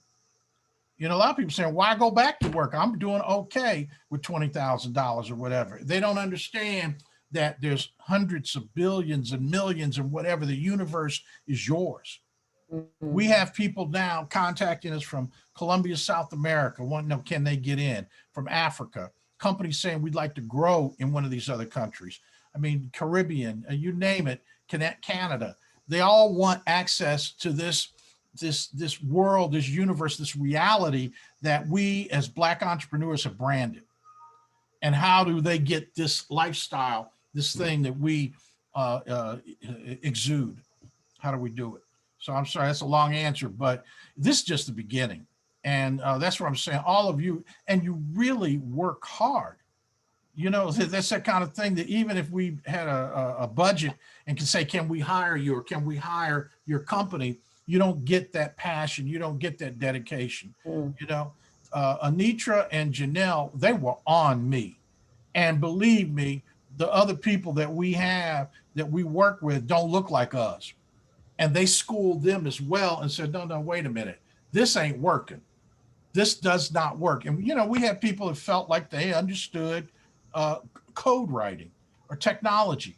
You know, a lot of people saying, why go back to work? I'm doing okay with $20,000 or whatever. They don't understand that there's hundreds of billions and millions and whatever. The universe is yours. Mm-hmm. We have people now contacting us from Colombia, South America, wanting to know, can they get in? From Africa, companies saying we'd like to grow in one of these other countries. I mean, Caribbean, you name it, Canada. They all want access to this world, this universe, this reality that we as Black entrepreneurs have branded. And how do they get this lifestyle, this thing that we exude? How do we do it? So I'm sorry, that's a long answer, but this is just the beginning. And that's what I'm saying. All of you, and you really work hard. You know, that's that kind of thing that even if we had a budget and can say, can we hire you or can we hire your company? You don't get that passion. You don't get that dedication. You know, Anitra and Janelle, they were on me. And believe me, the other people that we have that we work with don't look like us. And they schooled them as well and said, no, wait a minute. This ain't working. This does not work. And, you know, we had people that felt like they understood code writing or technology.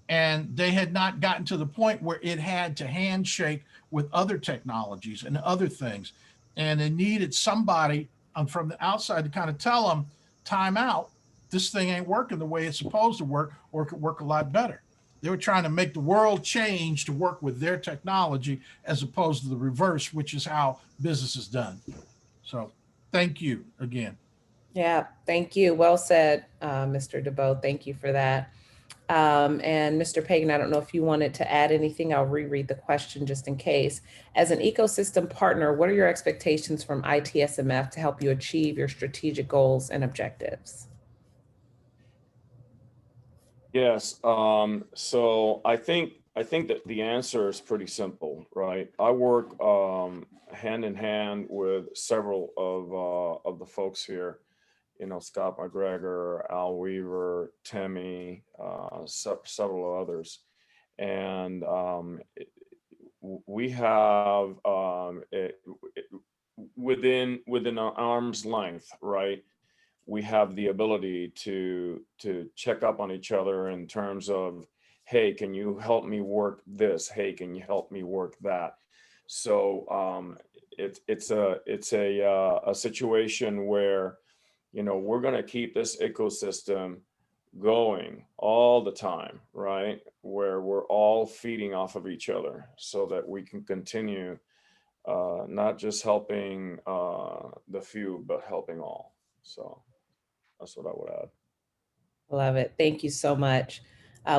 And they had not gotten to the point where it had to handshake with other technologies and other things. And they needed somebody from the outside to kind of tell them, time out, this thing ain't working the way it's supposed to work, or it could work a lot better. They were trying to make the world change to work with their technology as opposed to the reverse, which is how business is done. So thank you again. Yeah, thank you. Well said, Mr. DeBow. Thank you for that. And Mr. Pagan, I don't know if you wanted to add anything. I'll reread the question just in case. As an ecosystem partner, what are your expectations from ITSMF to help you achieve your strategic goals and objectives? Yes. So I think that the answer is pretty simple, right? I work hand in hand with several of the folks here. You know, Scott McGregor, Al Weaver, Timmy, several others, and we have within an arm's length, right? we have the ability to check up on each other in terms of, hey, can you help me work this? Hey, can you help me work that? So it's a situation where, you know, we're going to keep this ecosystem going all the time, right? Where we're all feeding off of each other so that we can continue not just helping the few, but helping all. So that's what I would add. Love it. Thank you so much.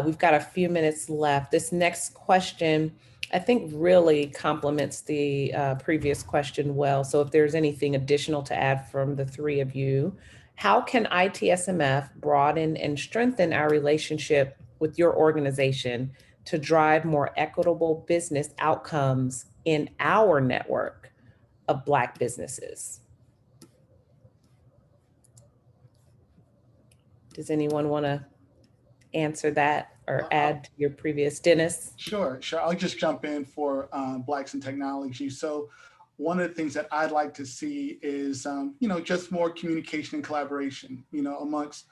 We've got a few minutes left. This next question, I think, really complements the previous question well. So if there's anything additional to add from the three of you, how can ITSMF broaden and strengthen our relationship with your organization to drive more equitable business outcomes in our network of Black businesses? Does anyone want to answer that or add to your previous? Dennis? Sure. I'll just jump in for Blacks in Technology. So one of the things that I'd like to see is, just more communication and collaboration, amongst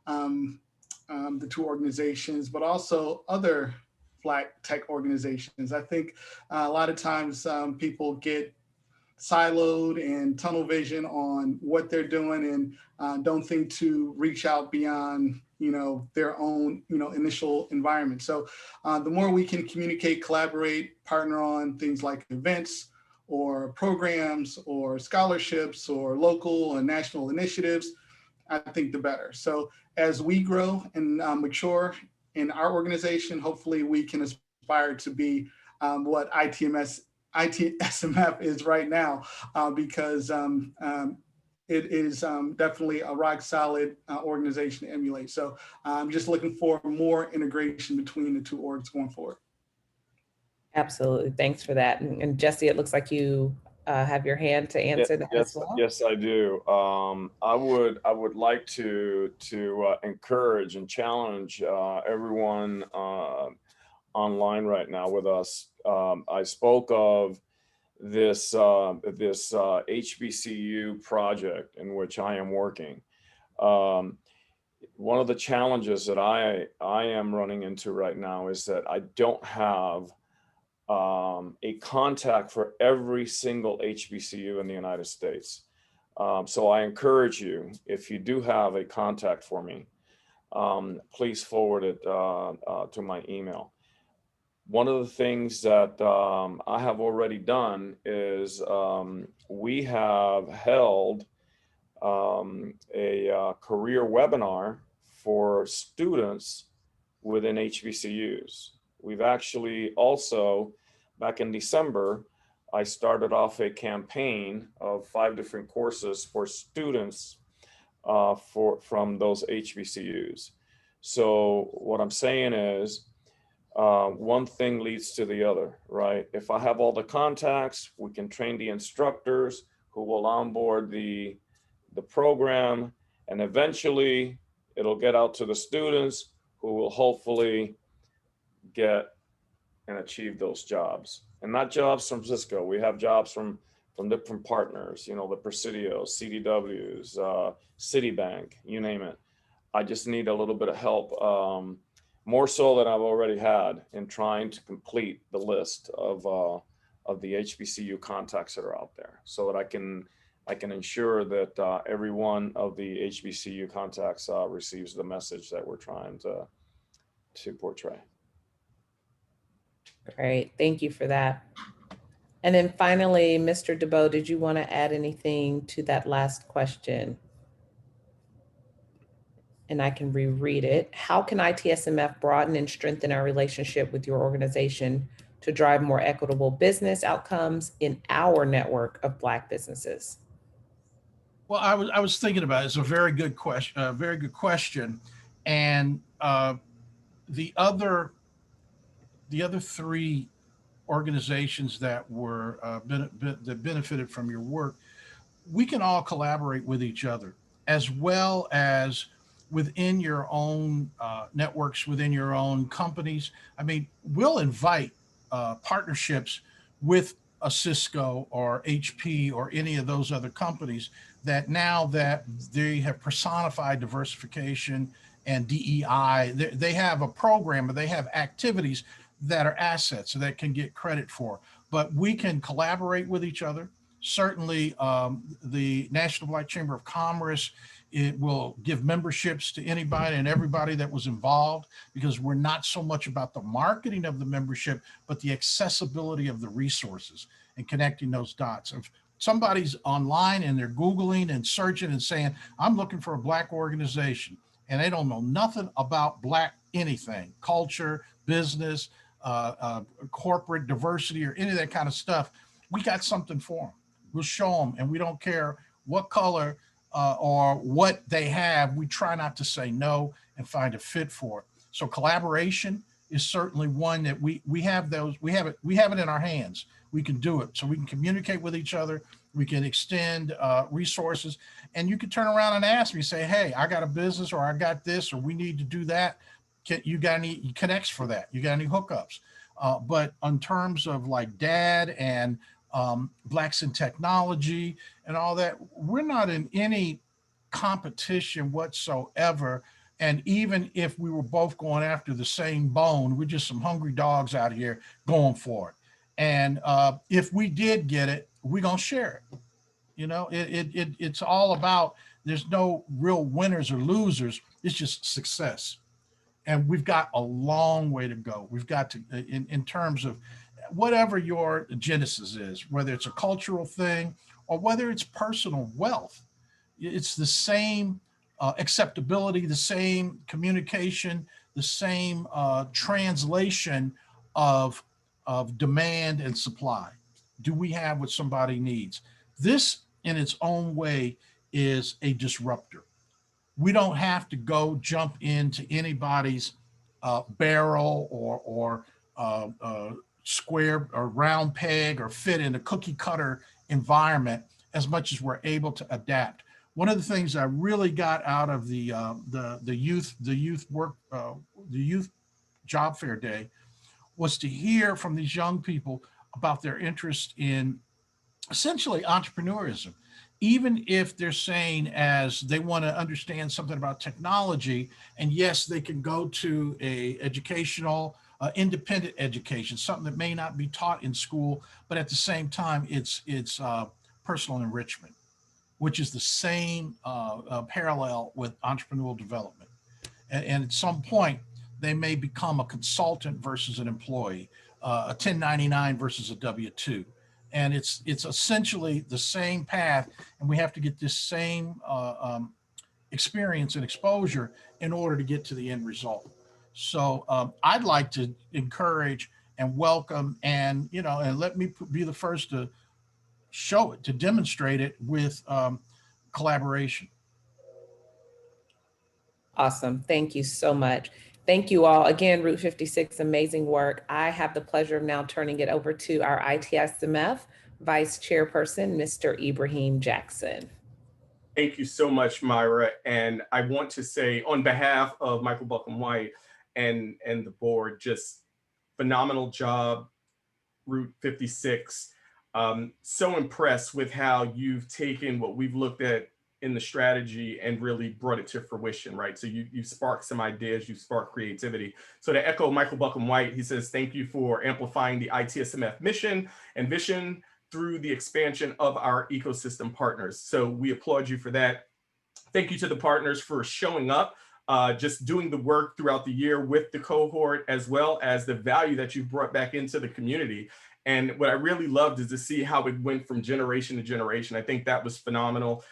the two organizations, but also other Black tech organizations. I think a lot of times people get siloed and tunnel vision on what they're doing and don't think to reach out beyond their own initial environment. So the more we can communicate, collaborate, partner on things like events or programs or scholarships or local and national initiatives, I think the better. So as we grow and mature in our organization, hopefully we can aspire to be what ITSMF is right now, because it is definitely a rock solid organization to emulate. So I'm just looking for more integration between the two orgs going forward. Absolutely. Thanks for that. And Jesse, it looks like you have your hand to answer that as well. Yes, I do. I would like to encourage and challenge everyone online right now with us. I spoke of this HBCU project in which I am working. One of the challenges that I am running into right now is that I don't have a contact for every single HBCU in the United States. So I encourage you, if you do have a contact for me, please forward it to my email. One of the things that I have already done is we have held a career webinar for students within HBCUs. We've actually also, back in December, I started off a campaign of 5 different courses for students from those HBCUs. So what I'm saying is, one thing leads to the other, right? If I have all the contacts, we can train the instructors who will onboard the program, and eventually it'll get out to the students who will hopefully get and achieve those jobs. And not jobs from Cisco. We have jobs from different partners, the Presidios, CDWs, Citibank, you name it. I just need a little bit of help, more so than I've already had, in trying to complete the list of the HBCU contacts that are out there, so that I can ensure that every one of the HBCU contacts receives the message that we're trying to portray. Great, thank you for that. And then finally, Mr. DeBow, did you want to add anything to that last question? And I can reread it. How can ITSMF broaden and strengthen our relationship with your organization to drive more equitable business outcomes in our network of Black businesses? Well, I was thinking about it. It's a very good question. And the other three organizations that were that benefited from your work, we can all collaborate with each other, as well as within your own networks, within your own companies. I mean, we'll invite partnerships with a Cisco or HP or any of those other companies that now that they have personified diversification and DEI, they have a program, or they have activities that are assets that can get credit for. But we can collaborate with each other. Certainly, the National Black Chamber of Commerce, it will give memberships to anybody and everybody that was involved, because we're not so much about the marketing of the membership, but the accessibility of the resources and connecting those dots. If somebody's online and they're Googling and searching and saying, I'm looking for a Black organization, and they don't know nothing about Black anything, culture, business, corporate diversity, or any of that kind of stuff, we got something for them. We'll show them, and we don't care what color or what they have. We try not to say no and find a fit for it. So collaboration is certainly one that we have those, we have it in our hands. We can do it. So we can communicate with each other. We can extend resources, and you can turn around and ask me, say, hey, I got a business, or I got this, or we need to do that. You got any connects for that? You got any hookups? But in terms of like DAD and Blacks in Technology and all that, we're not in any competition whatsoever. And even if we were both going after the same bone, we're just some hungry dogs out here going for it. And if we did get it, we're gonna share it. You know, it's all about, there's no real winners or losers. It's just success. And we've got a long way to go. We've got to, in terms of whatever your genesis is, whether it's a cultural thing or whether it's personal wealth, it's the same acceptability, the same communication, the same translation of demand and supply. Do we have what somebody needs? This in its own way is a disruptor. We don't have to go jump into anybody's barrel or square or round peg or fit in a cookie cutter environment, as much as we're able to adapt. One of the things I really got out of the youth job fair day was to hear from these young people about their interest in essentially entrepreneurism. Even if they're saying as they want to understand something about technology, and yes, they can go to a educational, independent education, something that may not be taught in school, but at the same time, it's personal enrichment, which is the same parallel with entrepreneurial development. And at some point, they may become a consultant versus an employee, a 1099 versus a W-2. And it's essentially the same path, and we have to get this same experience and exposure in order to get to the end result. So I'd like to encourage and welcome, and and let me be the first to show it, to demonstrate it with collaboration. Awesome. Thank you so much. Thank you all. Again, Route 56, amazing work. I have the pleasure of now turning it over to our ITSMF Vice Chairperson, Mr. Ibrahim Jackson. Thank you so much, Myra. And I want to say on behalf of Michael Buckham White and the board, just phenomenal job, Route 56. So impressed with how you've taken what we've looked at in the strategy and really brought it to fruition, right? So you sparked some ideas, you sparked creativity. So to echo Michael Buckham White, he says, thank you for amplifying the ITSMF mission and vision through the expansion of our ecosystem partners. So we applaud you for that. Thank you to the partners for showing up, just doing the work throughout the year with the cohort, as well as the value that you brought back into the community. And what I really loved is to see how it went from generation to generation. I think that was phenomenal.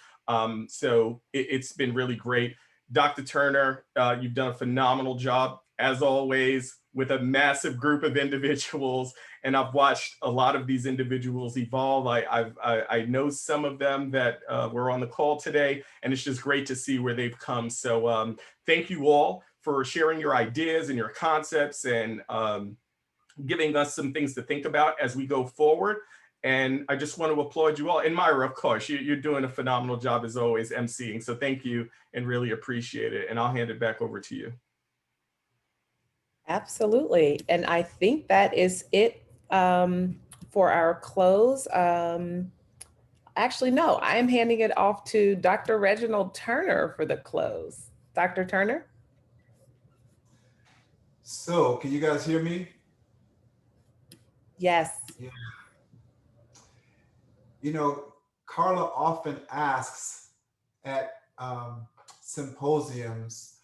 So it's been really great. Dr. Turner, you've done a phenomenal job, as always, with a massive group of individuals. And I've watched a lot of these individuals evolve. I know some of them that were on the call today, and it's just great to see where they've come. So thank you all for sharing your ideas and your concepts, and giving us some things to think about as we go forward. And I just want to applaud you all. And Myra, of course, you're doing a phenomenal job as always emceeing. So thank you and really appreciate it. And I'll hand it back over to you. Absolutely. And I think that is it for our close. Actually, no, I am handing it off to Dr. Reginald Turner for the close. Dr. Turner? So, can you guys hear me? Yes. Yeah. You know, Carla often asks at symposiums,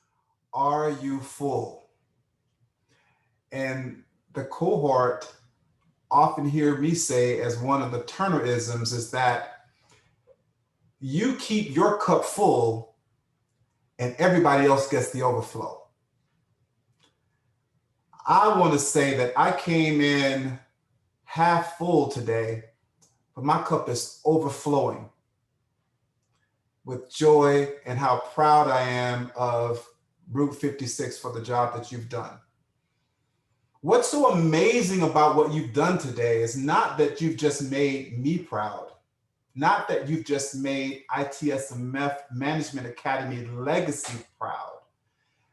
are you full? And the cohort often hear me say, as one of the Turnerisms, is that you keep your cup full and everybody else gets the overflow. I want to say that I came in half full today, but my cup is overflowing with joy and how proud I am of Route 56 for the job that you've done. What's so amazing about what you've done today is not that you've just made me proud, not that you've just made ITSMF Management Academy legacy proud,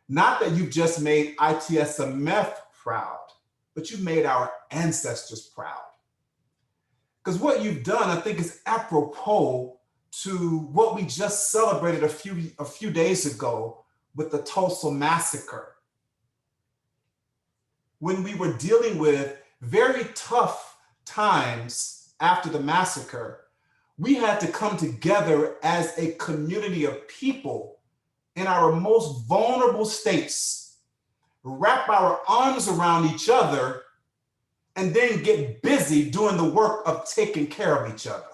not that you've just made ITSMF proud, but you've made our ancestors proud. Because what you've done, I think, is apropos to what we just celebrated a few days ago with the Tulsa massacre. When we were dealing with very tough times after the massacre, we had to come together as a community of people in our most vulnerable states, wrap our arms around each other, and then get busy doing the work of taking care of each other.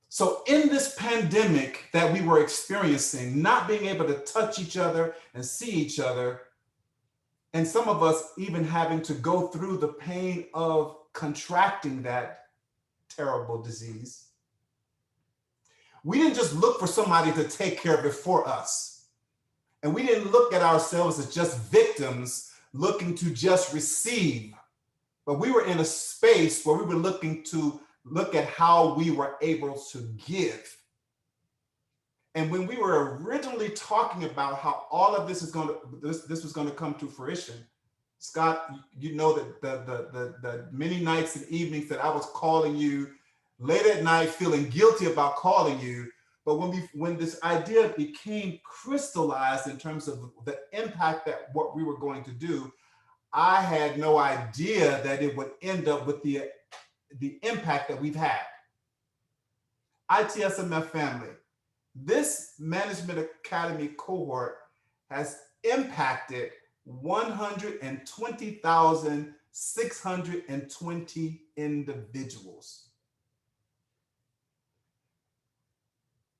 So in this pandemic that we were experiencing, not being able to touch each other and see each other, and some of us even having to go through the pain of contracting that terrible disease, we didn't just look for somebody to take care of it for us. And we didn't look at ourselves as just victims looking to just receive, but we were in a space where we were looking to look at how we were able to give. And when we were originally talking about how all of this is going to, this was going to come to fruition, Scott, you know that the many nights and evenings that I was calling you late at night, feeling guilty about calling you. But when this idea became crystallized in terms of the impact that what we were going to do, I had no idea that it would end up with the impact that we've had. ITSMF family, this Management Academy cohort has impacted 120,620 individuals.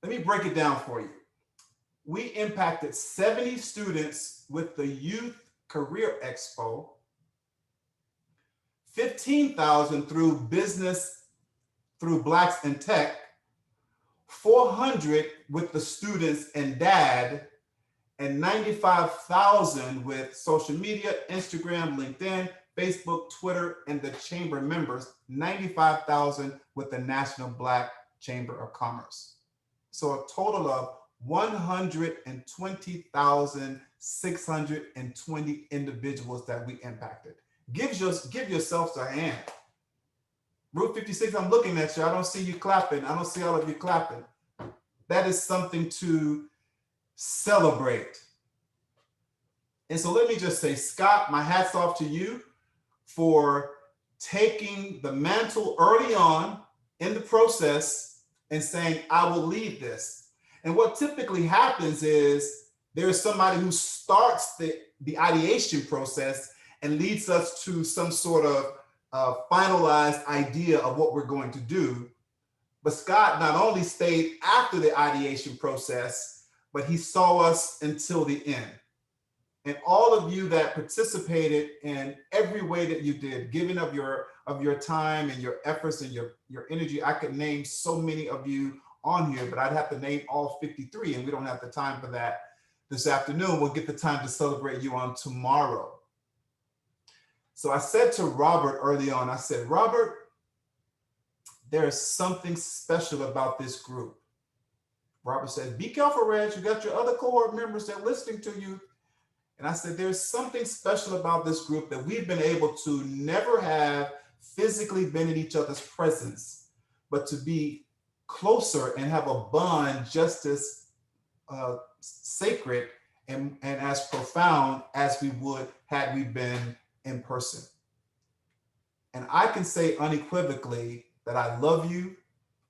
Let me break it down for you. We impacted 70 students with the Youth Career Expo, 15,000 through business, through Blacks in Tech, 400 with the students and DAD, and 95,000 with social media, Instagram, LinkedIn, Facebook, Twitter, and the chamber members, 95,000 with the National Black Chamber of Commerce. So a total of 120,620 individuals that we impacted. Give yourselves a hand. Route 56, I'm looking at you. I don't see you clapping. I don't see all of you clapping. That is something to celebrate. And so let me just say, Scott, my hat's off to you for taking the mantle early on in the process and saying, I will lead this. And what typically happens is there's somebody who starts the ideation process and leads us to some sort of finalized idea of what we're going to do. But Scott not only stayed after the ideation process, but he saw us until the end. And all of you that participated in every way that you did, giving of your time and your efforts and your energy. I could name so many of you on here, but I'd have to name all 53, and we don't have the time for that this afternoon. We'll get the time to celebrate you on tomorrow. So I said to Robert early on, I said, Robert, there's something special about this group. Robert said, be careful, Reg, you got your other cohort members that are listening to you. And I said, there's something special about this group, that we've been able to never have physically been in each other's presence, but to be closer and have a bond just as sacred and as profound as we would had we been in person. And I can say unequivocally that I love you,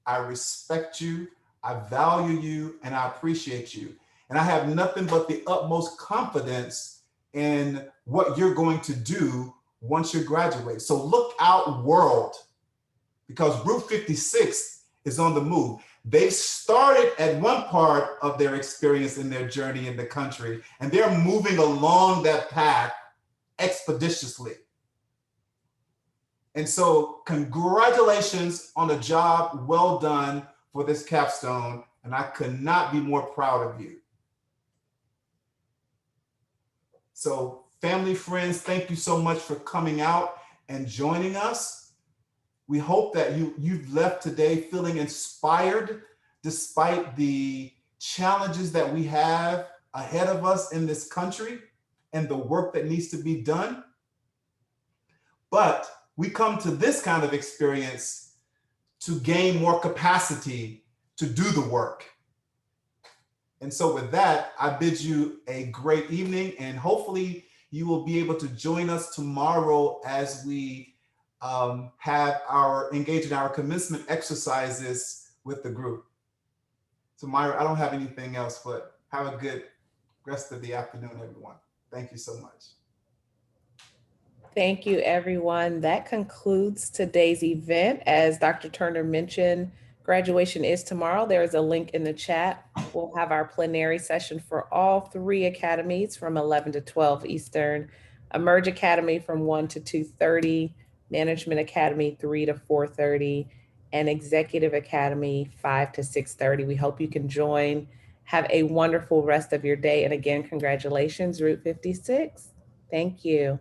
I respect you, I value you, and I appreciate you. And I have nothing but the utmost confidence in what you're going to do once you graduate. So look out, world, because Route 56 is on the move. They started at one part of their experience in their journey in the country, and they're moving along that path expeditiously. And so congratulations on a job well done for this capstone, and I could not be more proud of you. So family, friends, thank you so much for coming out and joining us. We hope that you've left today feeling inspired despite the challenges that we have ahead of us in this country and the work that needs to be done. But we come to this kind of experience to gain more capacity to do the work. And so with that, I bid you a great evening, and hopefully you will be able to join us tomorrow as we engage in our commencement exercises with the group. So Myra, I don't have anything else, but have a good rest of the afternoon, everyone. Thank you so much. Thank you, everyone. That concludes today's event. As Dr. Turner mentioned, graduation is tomorrow. There is a link in the chat. We'll have our plenary session for all 3 academies from 11 to 12 Eastern, Emerge Academy from 1 to 2:30, Management Academy 3 to 4:30, and Executive Academy 5 to 6:30. We hope you can join. Have a wonderful rest of your day. And again, congratulations, Route 56. Thank you.